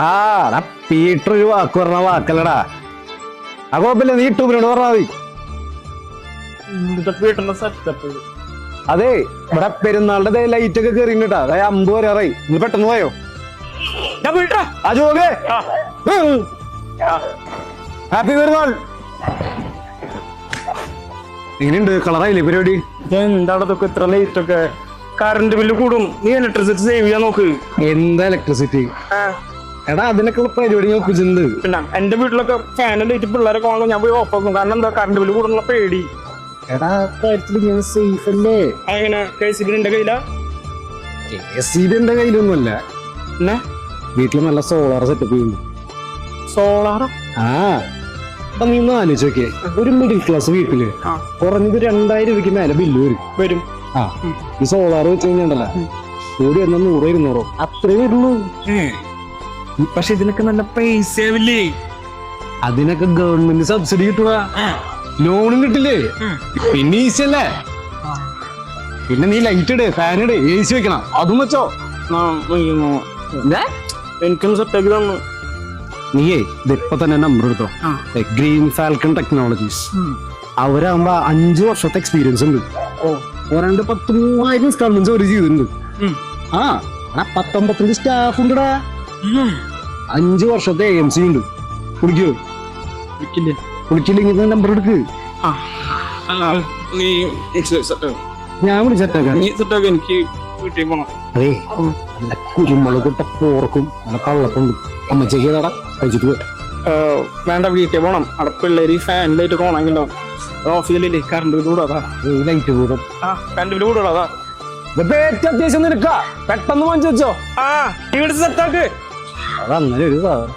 ആ പീറ്റർ ഒരു വാക്ക് പറഞ്ഞ വാക്കല്ലടാ. ആ കുഴപ്പമില്ല, നീ യൂട്യൂബിനോട് പറഞ്ഞാൽ മതി. അതെ, ഇവിടെ പെരുന്നാളുടെ ലൈറ്റ് ഒക്കെ കയറിട്ടാ. അതായത് 50 വരാറായി. നീ പെട്ടെന്ന് പോയോ? ഹാപ്പി പെരുന്നാൾ. എങ്ങനെയുണ്ട്? കളറായില്ലേ പരിപാടി? എന്താടത്തൊക്കെ ഇത്ര ലൈറ്റ് ഒക്കെ? കറണ്ട് ബില്ല് കൂടും. നീ ഇലക്ട്രിസിറ്റി സേവ് ചെയ്യാൻ നോക്ക്. എന്താ ഇലക്ട്രിസിറ്റി? എടാ അതിനൊക്കെ പരിപാടി നോക്കിച്ചിട്ടുണ്ട്. പിന്നെ എന്റെ വീട്ടിലൊക്കെ ഫാനും ലൈറ്റ് പിള്ളേരൊക്കെ വാങ്ങും, ഞാൻ പോയി ഓഫ് ആക്കും. കാരണം എന്താ, കറണ്ട് ബില്ല് കൂടുന്നുള്ള പേടി. എടാ കാര്യത്തില് സേഫ് അല്ലേ? അങ്ങനെ KCB എന്റെ കയ്യിലാ. KCB എന്റെ കയ്യിലൊന്നുമല്ല. പിന്നെ വീട്ടില് നല്ല സോളാർ സെറ്റപ്പ് ചെയ്യുന്നു. സോളാറോ? ആ അപ്പൊ നീ ഒന്ന് ആലോചിച്ച് നോക്കിയേ, ഒരു മിഡിൽ ക്ലാസ് വീട്ടില് കുറഞ്ഞത് 2000 രൂപയ്ക്ക് മേലെ ബില്ല് വരും. ആ ഈ സോളാർ വെച്ച് കഴിഞ്ഞാണ്ടല്ല കൂടി എന്നാ 100-200 അത്രേ വരുള്ളൂ. പക്ഷെ ഇതിനൊക്കെ നല്ല പൈസ ആവില്ലേ? അതിനൊക്കെ ഗവൺമെന്റ് സബ്സിഡി കിട്ടുക, ലോണും കിട്ടില്ലേ, പിന്നെ ഈസി അല്ലേ. പിന്നെ നീ ലൈറ്റ് ഇട്, ഫാൻ ഇട്, AC വെക്കണം, അതും വെച്ചോ. എനിക്കൊന്ന് സെറ്റാക്കി തന്നു. നീയേ ഇതിപ്പോ തന്നെ നമ്പർ എടുത്തോ. Green falcon technologies. അവരാകുമ്പോ 5 വർഷത്തെ എക്സ്പീരിയൻസ് ഉണ്ട്. ഒരാണ്ട് 10,000 ഇൻസ്റ്റാൾമെന്റ്സ് അവർ ചെയ്തിട്ടുണ്ട്. ആ 19 സ്റ്റാഫ് ഉണ്ടടാ. 5 വർഷത്തെ AMC ഉണ്ട്. വിളിക്കില്ലെങ്കിൽ നമ്പർ എടുക്ക്. ഞാൻ വിളിച്ചേക്കാം. എനിക്ക് വീട്ടിൽ പോണം. അതെ, നല്ല കുരുമുളക് ഇട്ട പോർക്കും നല്ല കള്ളപ്പുണ്ട്. അമ്മച്ചേക്ക് ഏതാടാ കഴിച്ചിട്ട് വേണ്ട, വീട്ടിൽ പോണം. അവിടെ പിള്ളേര് ഫാനിലായിട്ട് പോണെങ്കിലോ ഓഫീസിലല്ലേ കറണ്ട് ബില്ല് കൂടാ. ലൈറ്റ് കൂടും. കറണ്ട് ബില്ല് കൂടാ. അത്യാവശ്യം നിനക്കാ, പെട്ടെന്ന് വാങ്ങിച്ചു വെച്ചോ. ഇവിടെ സെറ്റാക്ക്. അതങ്ങനെ ഒരു സാധനം.